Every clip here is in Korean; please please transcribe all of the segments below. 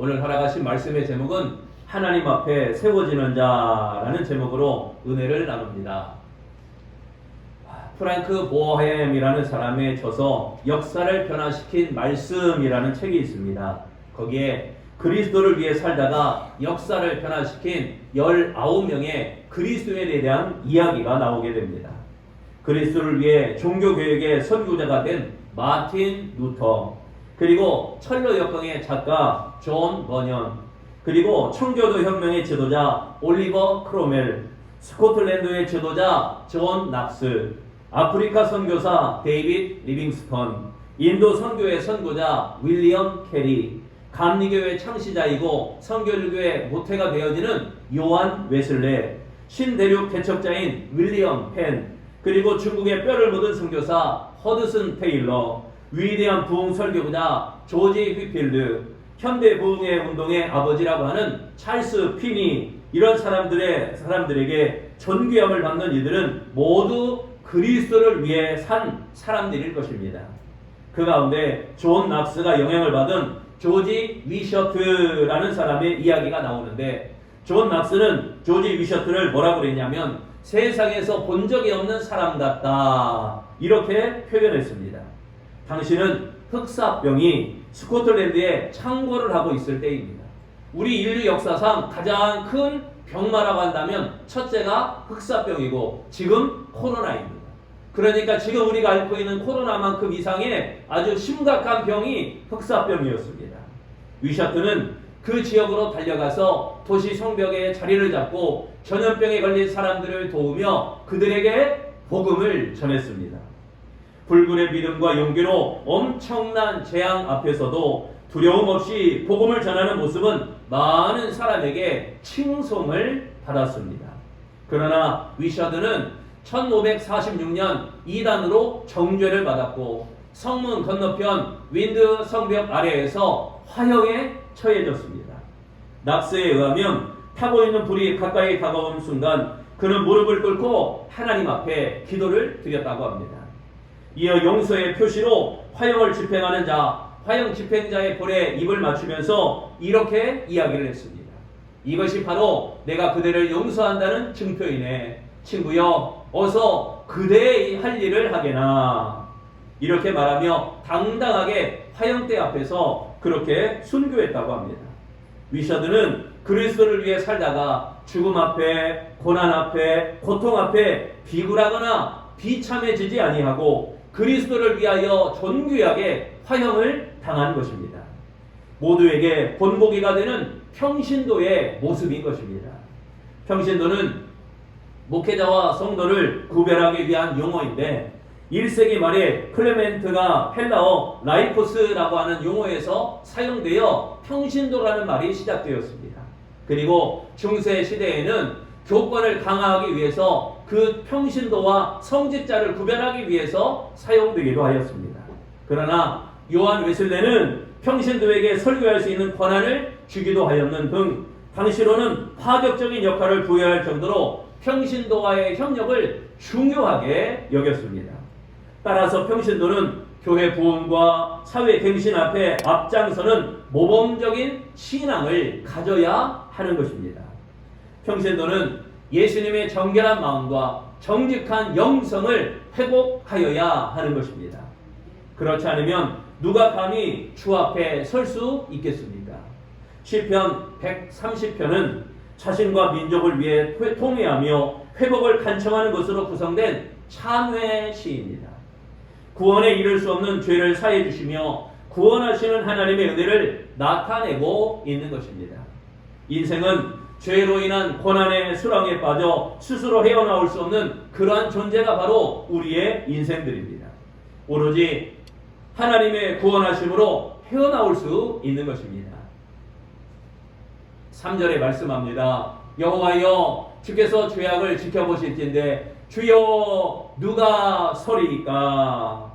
오늘 허락하신 말씀의 제목은 하나님 앞에 세워지는 자라는 제목으로 은혜를 나눕니다. 프랭크 보엡이라는 사람의 저서 역사를 변화시킨 말씀이라는 책이 있습니다. 거기에 그리스도를 위해 살다가 역사를 변화시킨 19명의 그리스도인에 대한 이야기가 나오게 됩니다. 그리스도를 위해 종교개혁의 선구자가 된 마틴 루터, 그리고 철로 역경의 작가 존 버년, 그리고 청교도 혁명의 지도자 올리버 크로멜, 스코틀랜드의 지도자 존 낙스, 아프리카 선교사 데이빗 리빙스턴, 인도 선교의 선구자 윌리엄 캐리, 감리교의 창시자이고 성결교의 모태가 되어지는 요한 웨슬레, 신대륙 개척자인 윌리엄 펜, 그리고 중국의 뼈를 묻은 선교사 허드슨 테일러, 위대한 부흥 설교자 조지 휘필드, 현대 부흥의 운동의 아버지라고 하는 찰스 피니, 이런 사람들에게 존귀함을 받는 이들은 모두 그리스도를 위해 산 사람들일 것입니다. 그 가운데 존 낙스가 영향을 받은 조지 위셔트라는 사람의 이야기가 나오는데, 존 낙스는 조지 위셔트를 뭐라고 그랬냐면 세상에서 본 적이 없는 사람 같다, 이렇게 표현했습니다. 당신은 흑사병이 스코틀랜드에 창궐을 하고 있을 때입니다. 우리 인류 역사상 가장 큰 병마라고 한다면 첫째가 흑사병이고 지금 코로나입니다. 그러니까 지금 우리가 앓고 있는 코로나만큼 이상의 아주 심각한 병이 흑사병이었습니다. 위셔트는 그 지역으로 달려가서 도시 성벽에 자리를 잡고 전염병에 걸린 사람들을 도우며 그들에게 복음을 전했습니다. 불굴의 믿음과 용기로 엄청난 재앙 앞에서도 두려움 없이 복음을 전하는 모습은 많은 사람에게 칭송을 받았습니다. 그러나 위셔드는 1546년 이단으로 정죄를 받았고 성문 건너편 윈드 성벽 아래에서 화형에 처해졌습니다. 낙스에 의하면 타고 있는 불이 가까이 다가온 순간 그는 무릎을 꿇고 하나님 앞에 기도를 드렸다고 합니다. 이어 용서의 표시로 화형을 집행하는 자, 화형 집행자의 볼에 입을 맞추면서 이렇게 이야기를 했습니다. 이것이 바로 내가 그대를 용서한다는 증표이네. 친구여, 어서 그대의 할 일을 하게나. 이렇게 말하며 당당하게 화형대 앞에서 그렇게 순교했다고 합니다. 위셔드는 그리스도를 위해 살다가 죽음 앞에, 고난 앞에, 고통 앞에 비굴하거나 비참해지지 아니하고 그리스도를 위하여 존귀하게 화형을 당한 것입니다. 모두에게 본보기가 되는 평신도의 모습인 것입니다. 평신도는 목회자와 성도를 구별하기 위한 용어인데 1세기 말에 클레멘트가 헬라어 라이포스라고 하는 용어에서 사용되어 평신도라는 말이 시작되었습니다. 그리고 중세 시대에는 교권을 강화하기 위해서 그 평신도와 성직자를 구별하기 위해서 사용되기도 하였습니다. 그러나 요한 웨슬레는 평신도에게 설교할 수 있는 권한을 주기도 하였는 등 당시로는 파격적인 역할을 부여할 정도로 평신도와의 협력을 중요하게 여겼습니다. 따라서 평신도는 교회 부흥과 사회 갱신 앞에 앞장서는 모범적인 신앙을 가져야 하는 것입니다. 평신도는 예수님의 정결한 마음과 정직한 영성을 회복하여야 하는 것입니다. 그렇지 않으면 누가 감히 주 앞에 설 수 있겠습니까? 시편 130편은 자신과 민족을 위해 통회하며 회복을 간청하는 것으로 구성된 찬회 시입니다. 구원에 이를 수 없는 죄를 사해 주시며 구원하시는 하나님의 은혜를 나타내고 있는 것입니다. 인생은 죄로 인한 고난의 수렁에 빠져 스스로 헤어나올 수 없는 그러한 존재가 바로 우리의 인생들입니다. 오로지 하나님의 구원하심으로 헤어나올 수 있는 것입니다. 3절에 말씀합니다. 여호와여, 주께서 죄악을 지켜보실진데 주여 누가 서리이까?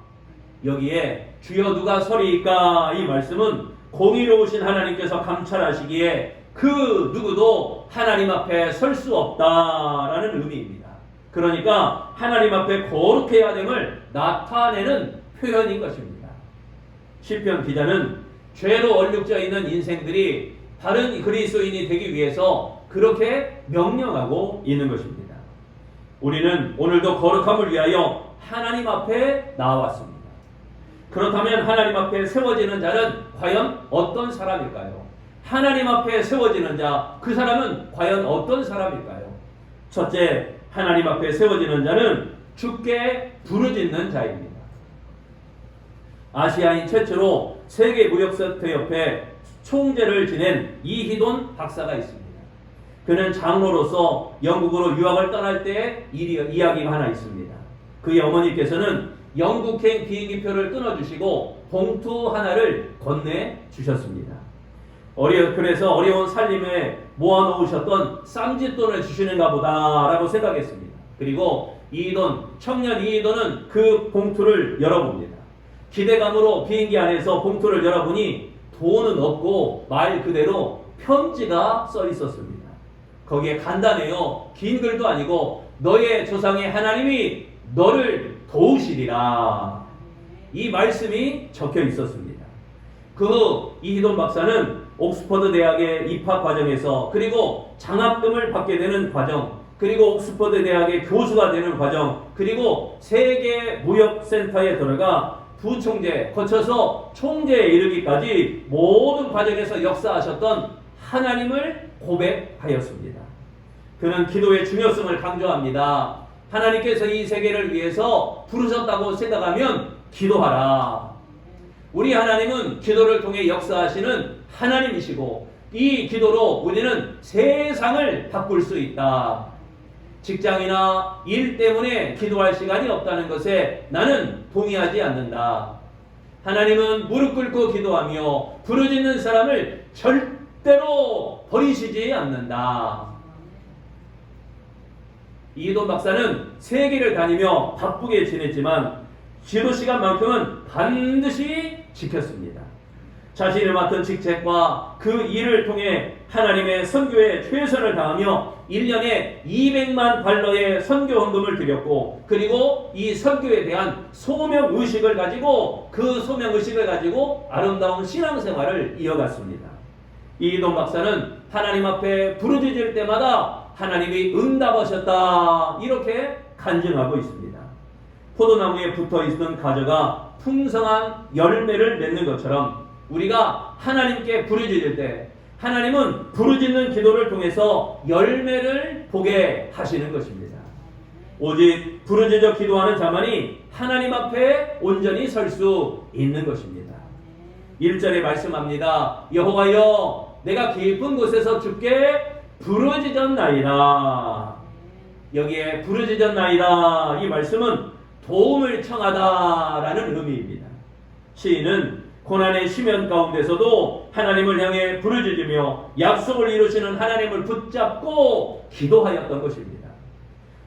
여기에 주여 누가 서리이까? 이 말씀은 공의로우신 하나님께서 감찰하시기에 그 누구도 하나님 앞에 설 수 없다라는 의미입니다. 그러니까 하나님 앞에 거룩해야 됨을 나타내는 표현인 것입니다. 시편 기자는 죄로 얼룩져 있는 인생들이 바른 그리스도인이 되기 위해서 그렇게 명령하고 있는 것입니다. 우리는 오늘도 거룩함을 위하여 하나님 앞에 나왔습니다. 그렇다면 하나님 앞에 세워지는 자는 과연 어떤 사람일까요? 하나님 앞에 세워지는 자, 그 사람은 과연 어떤 사람일까요? 첫째, 하나님 앞에 세워지는 자는 주께 부르짖는 자입니다. 아시아인 최초로 세계무역협회 총재를 지낸 이희돈 박사가 있습니다. 그는 장로로서 영국으로 유학을 떠날 때의 이야기가 하나 있습니다. 그의 어머니께서는 영국행 비행기표를 끊어주시고 봉투 하나를 건네주셨습니다. 그래서 어려운 살림에 모아놓으셨던 쌈짓돈을 주시는가 보다라고 생각했습니다. 그리고 청년 이희돈은 그 봉투를 열어봅니다. 기대감으로 비행기 안에서 봉투를 열어보니 돈은 없고 말 그대로 편지가 써 있었습니다. 거기에 간단해요. 긴 글도 아니고 너의 조상의 하나님이 너를 도우시리라. 이 말씀이 적혀 있었습니다. 그 이희돈 박사는 옥스퍼드 대학의 입학 과정에서 그리고 장학금을 받게 되는 과정, 그리고 옥스퍼드 대학의 교수가 되는 과정, 그리고 세계 무역센터에 들어가 부총재 거쳐서 총재에 이르기까지 모든 과정에서 역사하셨던 하나님을 고백하였습니다. 그는 기도의 중요성을 강조합니다. 하나님께서 이 세계를 위해서 부르셨다고 생각하면 기도하라. 우리 하나님은 기도를 통해 역사하시는 하나님이시고 이 기도로 우리는 세상을 바꿀 수 있다. 직장이나 일 때문에 기도할 시간이 없다는 것에 나는 동의하지 않는다. 하나님은 무릎 꿇고 기도하며 부르짖는 사람을 절대로 버리시지 않는다. 이희돈 박사는 세계를 다니며 바쁘게 지냈지만 기도 시간만큼은 반드시 지켰습니다. 자신이 맡은 직책과 그 일을 통해 하나님의 선교에 최선을 다하며 1년에 200만 달러의 선교 헌금을 드렸고, 그리고 이 선교에 대한 소명의식을 가지고 그 소명의식을 가지고 아름다운 신앙생활을 이어갔습니다. 이희돈 박사는 하나님 앞에 부르짖을 때마다 하나님이 응답하셨다, 이렇게 간증하고 있습니다. 포도나무에 붙어있던 가지가 풍성한 열매를 맺는 것처럼 우리가 하나님께 부르짖을 때 하나님은 부르짖는 기도를 통해서 열매를 보게 하시는 것입니다. 오직 부르짖어 기도하는 자만이 하나님 앞에 온전히 설 수 있는 것입니다. 1절에 말씀합니다. 여호와여, 내가 깊은 곳에서 주께 부르짖었나이다. 여기에 부르짖었나이다, 이 말씀은 도움을 청하다라는 의미입니다. 시인은 고난의 시면 가운데서도 하나님을 향해 부르짖으며 약속을 이루시는 하나님을 붙잡고 기도하였던 것입니다.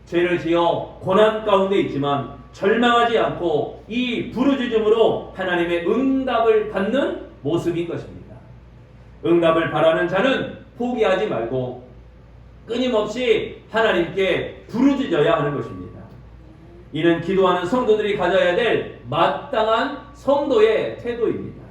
죄를 지어 고난 가운데 있지만 절망하지 않고 이 부르짖음으로 하나님의 응답을 받는 모습인 것입니다. 응답을 바라는 자는 포기하지 말고 끊임없이 하나님께 부르짖어야 하는 것입니다. 이는 기도하는 성도들이 가져야 될 마땅한 성도의 태도입니다.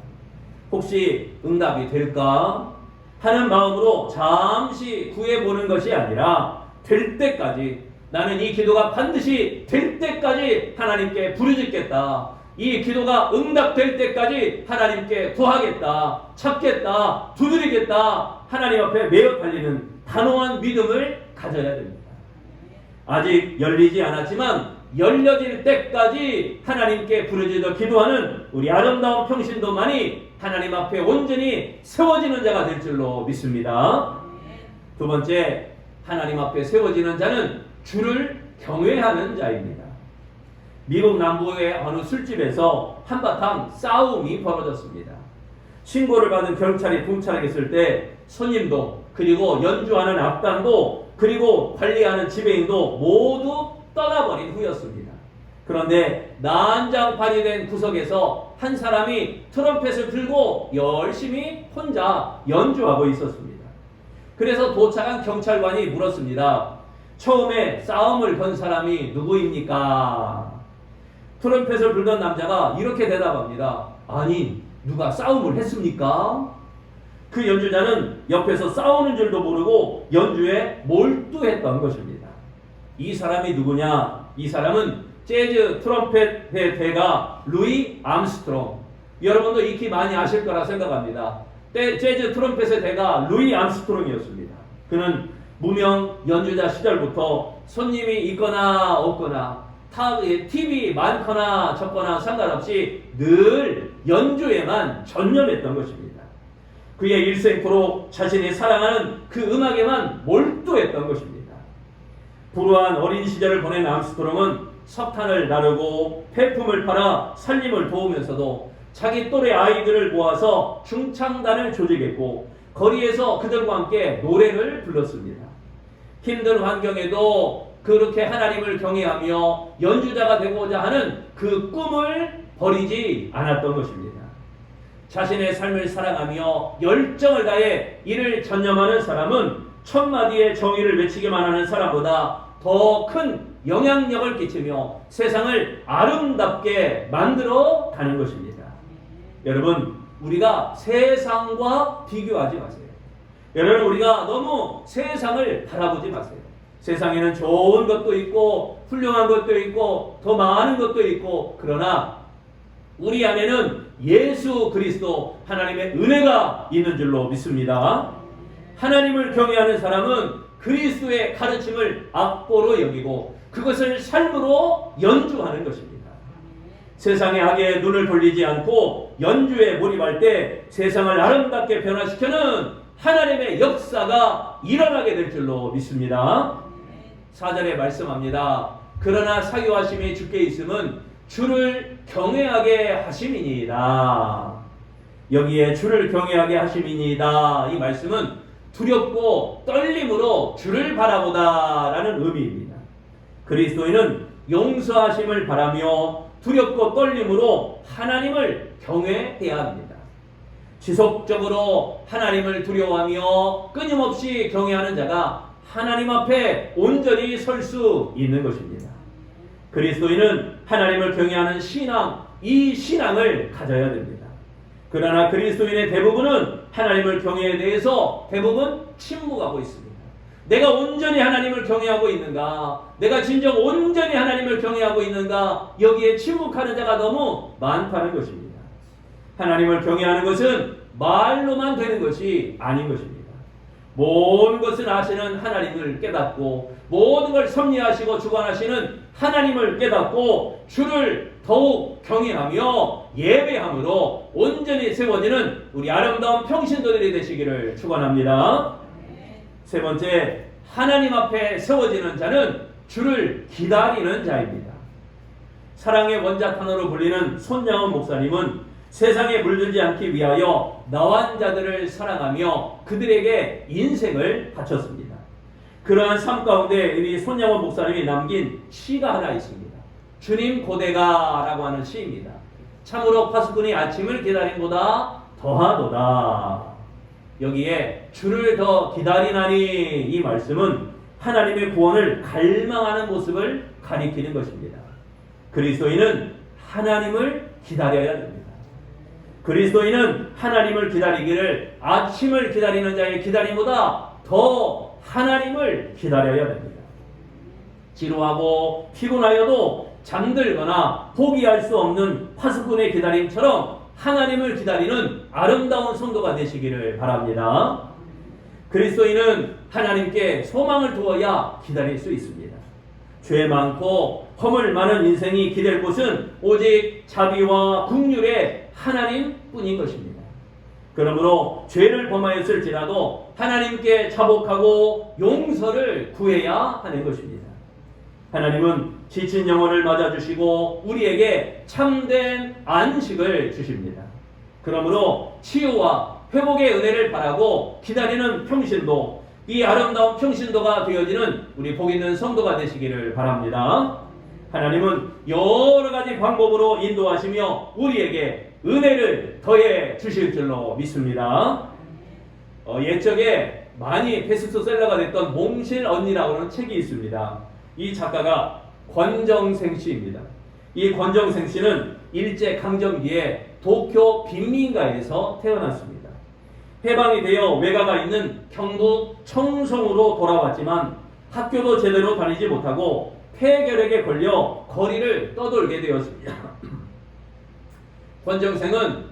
혹시 응답이 될까 하는 마음으로 잠시 구해보는 것이 아니라 될 때까지, 나는 이 기도가 반드시 될 때까지 하나님께 부르짖겠다, 이 기도가 응답될 때까지 하나님께 구하겠다, 찾겠다, 두드리겠다, 하나님 앞에 매어 달리는 단호한 믿음을 가져야 됩니다. 아직 열리지 않았지만 열려질 때까지 하나님께 부르짖어 기도하는 우리 아름다운 평신도만이 하나님 앞에 온전히 세워지는 자가 될 줄로 믿습니다. 두 번째, 하나님 앞에 세워지는 자는 주를 경외하는 자입니다. 미국 남부의 어느 술집에서 한바탕 싸움이 벌어졌습니다. 신고를 받은 경찰이 동찰했을 때 손님도, 그리고 연주하는 악단도, 그리고 관리하는 지배인도 모두 떠나버린 후였습니다. 그런데 난장판이 된 구석에서 한 사람이 트럼펫을 들고 열심히 혼자 연주하고 있었습니다. 그래서 도착한 경찰관이 물었습니다. 처음에 싸움을 건 사람이 누구입니까? 트럼펫을 불던 남자가 이렇게 대답합니다. 아니, 누가 싸움을 했습니까? 그 연주자는 옆에서 싸우는 줄도 모르고 연주에 몰두했던 것입니다. 이 사람이 누구냐? 이 사람은 재즈 트럼펫의 대가 루이 암스트롱. 여러분도 익히 많이 아실 거라 생각합니다. 재즈 트럼펫의 대가 루이 암스트롱이었습니다. 그는 무명 연주자 시절부터 손님이 있거나 없거나 TV 많거나 적거나 상관없이 늘 연주에만 전념했던 것입니다. 그의 일생토록 자신이 사랑하는 그 음악에만 몰두했던 것입니다. 불우한 어린 시절을 보낸 암스트롱은 석탄을 나르고 폐품을 팔아 살림을 도우면서도 자기 또래 아이들을 모아서 중창단을 조직했고 거리에서 그들과 함께 노래를 불렀습니다. 힘든 환경에도 그렇게 하나님을 경외하며 연주자가 되고자 하는 그 꿈을 버리지 않았던 것입니다. 자신의 삶을 사랑하며 열정을 다해 이를 전념하는 사람은 천마디의 정의를 외치기만 하는 사람보다 더 큰 영향력을 끼치며 세상을 아름답게 만들어 가는 것입니다. 여러분, 우리가 세상과 비교하지 마세요. 여러분, 우리가 너무 세상을 바라보지 마세요. 세상에는 좋은 것도 있고 훌륭한 것도 있고 더 많은 것도 있고, 그러나 우리 안에는 예수 그리스도 하나님의 은혜가 있는 줄로 믿습니다. 하나님을 경외하는 사람은 그리스도의 가르침을 악보로 여기고 그것을 삶으로 연주하는 것입니다. 세상의 악에 눈을 돌리지 않고 연주에 몰입할 때 세상을 아름답게 변화시키는 하나님의 역사가 일어나게 될 줄로 믿습니다. 4절에 말씀합니다. 그러나 사유하심이 주께 있음은 주를 경외하게 하심이니이다. 여기에 주를 경외하게 하심이니이다. 이 말씀은 두렵고 떨림으로 주를 바라보다라는 의미입니다. 그리스도인은 용서하심을 바라며 두렵고 떨림으로 하나님을 경외해야 합니다. 지속적으로 하나님을 두려워하며 끊임없이 경외하는 자가 하나님 앞에 온전히 설 수 있는 것입니다. 그리스도인은 하나님을 경외하는 신앙, 이 신앙을 가져야 됩니다. 그러나 그리스도인의 대부분은 하나님을 경외에 대해서 대부분 침묵하고 있습니다. 내가 온전히 하나님을 경외하고 있는가? 내가 진정 온전히 하나님을 경외하고 있는가? 여기에 침묵하는 자가 너무 많다는 것입니다. 하나님을 경외하는 것은 말로만 되는 것이 아닌 것입니다. 모든 것을 아시는 하나님을 깨닫고 모든 걸 섭리하시고 주관하시는 하나님을 깨닫고 주를 더욱 경외하며 예배함으로 온전히 세워지는 우리 아름다운 평신도들이 되시기를 축원합니다. 세 번째, 하나님 앞에 세워지는 자는 주를 기다리는 자입니다. 사랑의 원자탄으로 불리는 손양원 목사님은 세상에 물들지 않기 위하여 나환 자들을 사랑하며 그들에게 인생을 바쳤습니다. 그러한 삶 가운데 우리 손양원 목사님이 남긴 시가 하나 있습니다. 주님 고대가 라고 하는 시입니다. 참으로 파수꾼이 아침을 기다림보다 더하도다. 여기에 주를 더 기다리나니, 이 말씀은 하나님의 구원을 갈망하는 모습을 가리키는 것입니다. 그리스도인은 하나님을 기다려야 됩니다. 그리스도인은 하나님을 기다리기를 아침을 기다리는 자의 기다림보다 더 하나님을 기다려야 됩니다. 지루하고 피곤하여도 잠들거나 포기할 수 없는 파수꾼의 기다림처럼 하나님을 기다리는 아름다운 성도가 되시기를 바랍니다. 그리스도인은 하나님께 소망을 두어야 기다릴 수 있습니다. 죄 많고 허물 많은 인생이 기댈 곳은 오직 자비와 긍휼의 하나님뿐인 것입니다. 그러므로 죄를 범하였을지라도 하나님께 자복하고 용서를 구해야 하는 것입니다. 하나님은 지친 영혼을 맞아주시고 우리에게 참된 안식을 주십니다. 그러므로 치유와 회복의 은혜를 바라고 기다리는 평신도, 이 아름다운 평신도가 되어지는 우리 복 있는 성도가 되시기를 바랍니다. 하나님은 여러 가지 방법으로 인도하시며 우리에게 은혜를 더해 주실 줄로 믿습니다. 옛적에 많이 베스트셀러가 됐던 몽실 언니라고 하는 책이 있습니다. 이 작가가 권정생 씨입니다. 이 권정생 씨는 일제강점기에 도쿄 빈민가에서 태어났습니다. 해방이 되어 외가가 있는 경북 청송으로 돌아왔지만 학교도 제대로 다니지 못하고 폐결핵에 걸려 거리를 떠돌게 되었습니다. 권정생은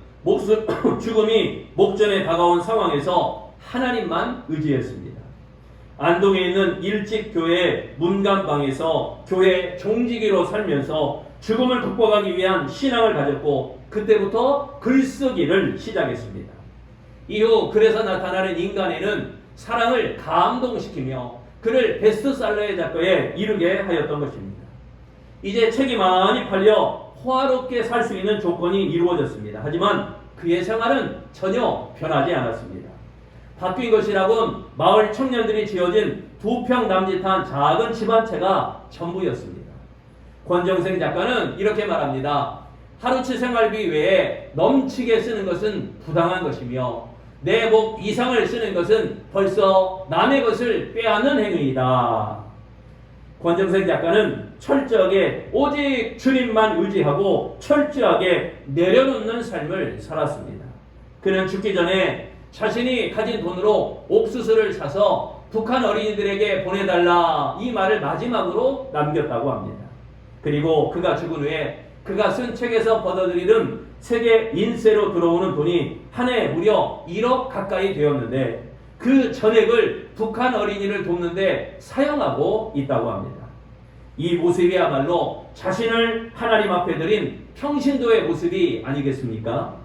죽음이 목전에 다가온 상황에서 하나님만 의지했습니다. 안동에 있는 일찍교회 문간방에서 교회 종지기로 살면서 죽음을 극복하기 위한 신앙을 가졌고 그때부터 글쓰기를 시작했습니다. 이후 글에서 나타나는 인간에는 사랑을 감동시키며 그를 베스트셀러의 작가에 이르게 하였던 것입니다. 이제 책이 많이 팔려 호화롭게 살 수 있는 조건이 이루어졌습니다. 하지만 그의 생활은 전혀 변하지 않았습니다. 바뀐 것이라곤 마을 청년들이 지어진 2평 남짓한 작은 집 한 채가 전부였습니다. 권정생 작가는 이렇게 말합니다. 하루치 생활비 외에 넘치게 쓰는 것은 부당한 것이며 내 목 이상을 쓰는 것은 벌써 남의 것을 빼앗는 행위이다. 권정생 작가는 철저하게 오직 주님만 의지하고 철저하게 내려놓는 삶을 살았습니다. 그는 죽기 전에 자신이 가진 돈으로 옥수수를 사서 북한 어린이들에게 보내달라 이 말을 마지막으로 남겼다고 합니다. 그리고 그가 죽은 후에 그가 쓴 책에서 벌어들이는 세계 인세로 들어오는 돈이 한 해에 무려 1억 가까이 되었는데 그 전액을 북한 어린이를 돕는데 사용하고 있다고 합니다. 이 모습이야말로 자신을 하나님 앞에 드린 평신도의 모습이 아니겠습니까?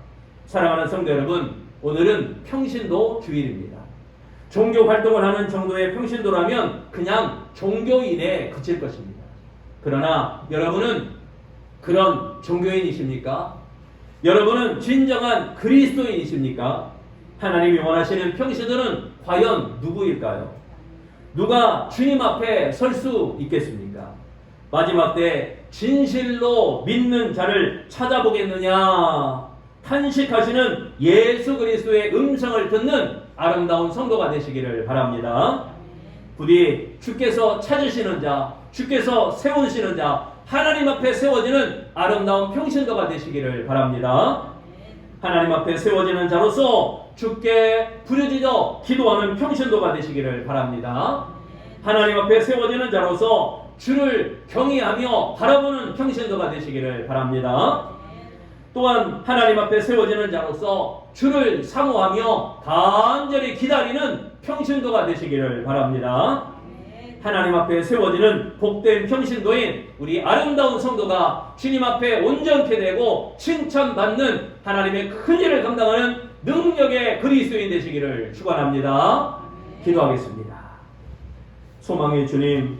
사랑하는 성도 여러분, 오늘은 평신도 주일입니다. 종교 활동을 하는 정도의 평신도라면 그냥 종교인에 그칠 것입니다. 그러나 여러분은 그런 종교인이십니까? 여러분은 진정한 그리스도인이십니까? 하나님이 원하시는 평신도는 과연 누구일까요? 누가 주님 앞에 설 수 있겠습니까? 마지막 때 진실로 믿는 자를 찾아보겠느냐? 탄식하시는 예수 그리스도의 음성을 듣는 아름다운 성도가 되시기를 바랍니다. 부디 주께서 찾으시는 자, 주께서 세우시는 자, 하나님 앞에 세워지는 아름다운 평신도가 되시기를 바랍니다. 하나님 앞에 세워지는 자로서 주께 부르짖어 기도하는 평신도가 되시기를 바랍니다. 하나님 앞에 세워지는 자로서 주를 경외하며 바라보는 평신도가 되시기를 바랍니다. 또한 하나님 앞에 세워지는 자로서 주를 사모하며 간절히 기다리는 평신도가 되시기를 바랍니다. 하나님 앞에 세워지는 복된 평신도인 우리 아름다운 성도가 주님 앞에 온전케 되고 칭찬받는 하나님의 큰 일을 감당하는 능력의 그리스도인 되시기를 축원합니다. 기도하겠습니다. 소망의 주님,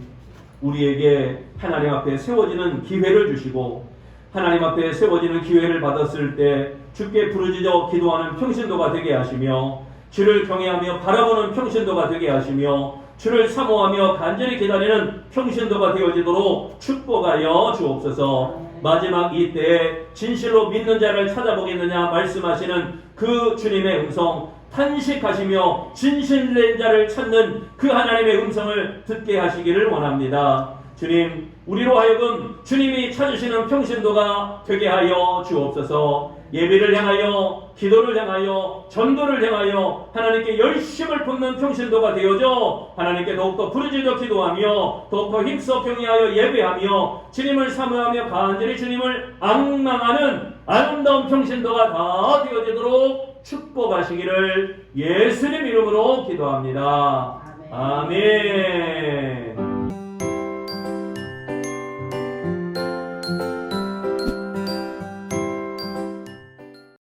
우리에게 하나님 앞에 세워지는 기회를 주시고 하나님 앞에 세워지는 기회를 받았을 때 주께 부르짖어 기도하는 평신도가 되게 하시며 주를 경외하며 바라보는 평신도가 되게 하시며 주를 사모하며 간절히 기다리는 평신도가 되어지도록 축복하여 주옵소서. 마지막 이때에 진실로 믿는 자를 찾아보겠느냐 말씀하시는 그 주님의 음성, 탄식하시며 진실된 자를 찾는 그 하나님의 음성을 듣게 하시기를 원합니다. 주님, 우리로 하여금 주님이 찾으시는 평신도가 되게 하여 주옵소서. 예배를 향하여, 기도를 향하여, 전도를 향하여 하나님께 열심을 붓는 평신도가 되어져 하나님께 더욱더 부르짖어 기도하며 더욱더 힘써 경외하여 예배하며 주님을 사모하며 간절히 주님을 앙망하는 아름다운 평신도가 다 되어지도록 축복하시기를 예수님 이름으로 기도합니다. 아멘.